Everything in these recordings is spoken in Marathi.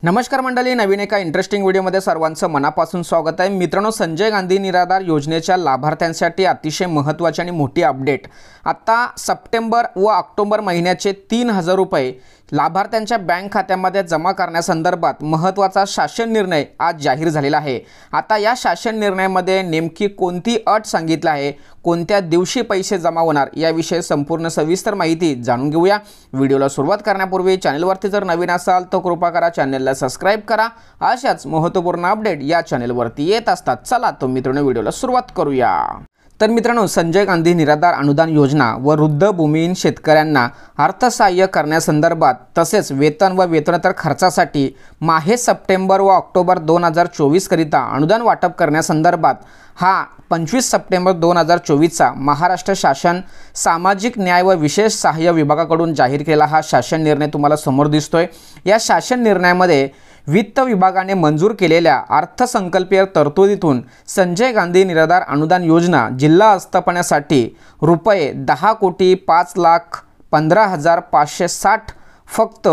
नमस्कार मंडळी, नवीन एका इंटरेस्टिंग व्हिडिओमध्ये सर्वांचं मनापासून स्वागत आहे। मित्रांनो, संजय गांधी निराधार योजनेच्या लाभार्थ्यांसाठी अतिशय महत्त्वाची आणि मोठी अपडेट। आता सप्टेंबर व ऑक्टोबर महिन्याचे 3000 रुपये लाभार्थ्यांच्या बँक खात्यामध्ये जमा करण्यासंदर्भात महत्त्वाचा शासन निर्णय आज जाहीर झालेला आहे। आता या शासन निर्णयामध्ये नेमकी कोणती अट सांगितली आहे, कोणत्या दिवशी पैसे जमा होणार याविषयी संपूर्ण सविस्तर माहिती जाणून घेऊया। व्हिडिओला सुरुवात करण्यापूर्वी चॅनलवरती जर नवीन असाल तर कृपा करा चॅनलला सबस्क्राइब करा। अशाच महत्त्वपूर्ण अपडेट या चॅनलवरती येत असतात। चला तर मित्रांनो, व्हिडिओला सुरुवात करूया। तर मित्रांनो, संजय गांधी निराधार अनुदान योजना व वृद्ध भूमिहीन शेतकऱ्यांना अर्थसहाय्य करण्यासंदर्भात तसेच वेतन व वेतनोत्तर खर्चासाठी माहे सप्टेंबर व ऑक्टोबर 2024 करिता अनुदान वाटप करण्यासंदर्भात हा 25 सप्टेंबर 2024 चा महाराष्ट्र शासन सामाजिक न्याय व विशेष सहाय्य विभागाकडून जाहीर केलेला हा शासन निर्णय तुम्हाला समोर दिसतोय। या शासन निर्णयामध्ये वित्त विभागाने मंजूर केलेल्या अर्थसंकल्पीय तरतुदीतून संजय गांधी निराधार अनुदान योजना जिल्हा आस्थापनासाठी रुपये 10,05,15,560 फक्त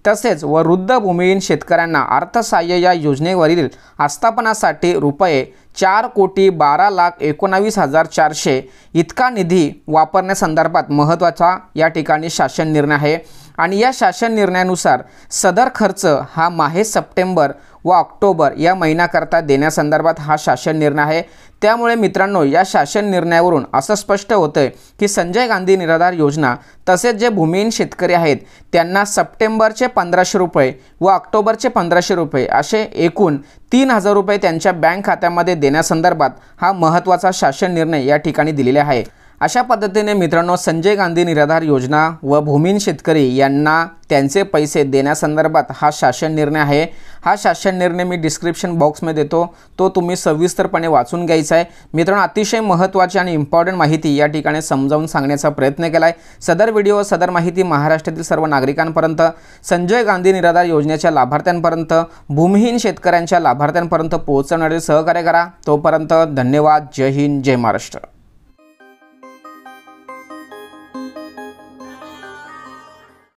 तसेच वृद्ध भूमिहीन शेतकऱ्यांना अर्थसहाय्य या योजनेवरील आस्थापनासाठी रुपये 4,12,19,400 इतका निधी वापरण्यासंदर्भात महत्त्वाचा या ठिकाणी शासन निर्णय आहे। आणि या शासन निर्णयानुसार सदर खर्च हा माहे सप्टेंबर व ऑक्टोबर या महिन्याकरता देण्यासंदर्भात हा शासन निर्णय आहे। त्यामुळे मित्रांनो, या शासन निर्णयावरून असं स्पष्ट होतं की संजय गांधी निराधार योजना तसेच जे भूमिहीन शेतकरी आहेत त्यांना सप्टेंबरचे 1500 रुपये व ऑक्टोबरचे 1500 रुपये असे एकूण 3000 रुपये त्यांच्या बँक खात्यामध्ये देण्यासंदर्भात हा महत्त्वाचा शासन निर्णय या ठिकाणी दिलेला आहे। अशा पद्धतीने मित्रांनो, संजय गांधी निराधार योजना व भूमिहीन शेतकरी यांना त्यांचे पैसे देण्यासंदर्भात हा शासन निर्णय आहे। हा शासन निर्णय मी डिस्क्रिप्शन बॉक्समध्ये देतो, तो तुम्ही सविस्तरपणे वाचून घ्यायचा आहे। मित्रांनो, अतिशय महत्त्वाची आणि इम्पॉर्टंट माहिती या ठिकाणी समजावून सांगण्याचा प्रयत्न केला आहे। सदर व्हिडिओ सदर माहिती महाराष्ट्रातील सर्व नागरिकांपर्यंत, संजय गांधी निराधार योजनेच्या लाभार्थ्यांपर्यंत, भूमिहीन शेतकऱ्यांच्या लाभार्थ्यांपर्यंत पोहोचवणारे सहकार्य करा। तोपर्यंत धन्यवाद। जय हिंद, जय महाराष्ट्र।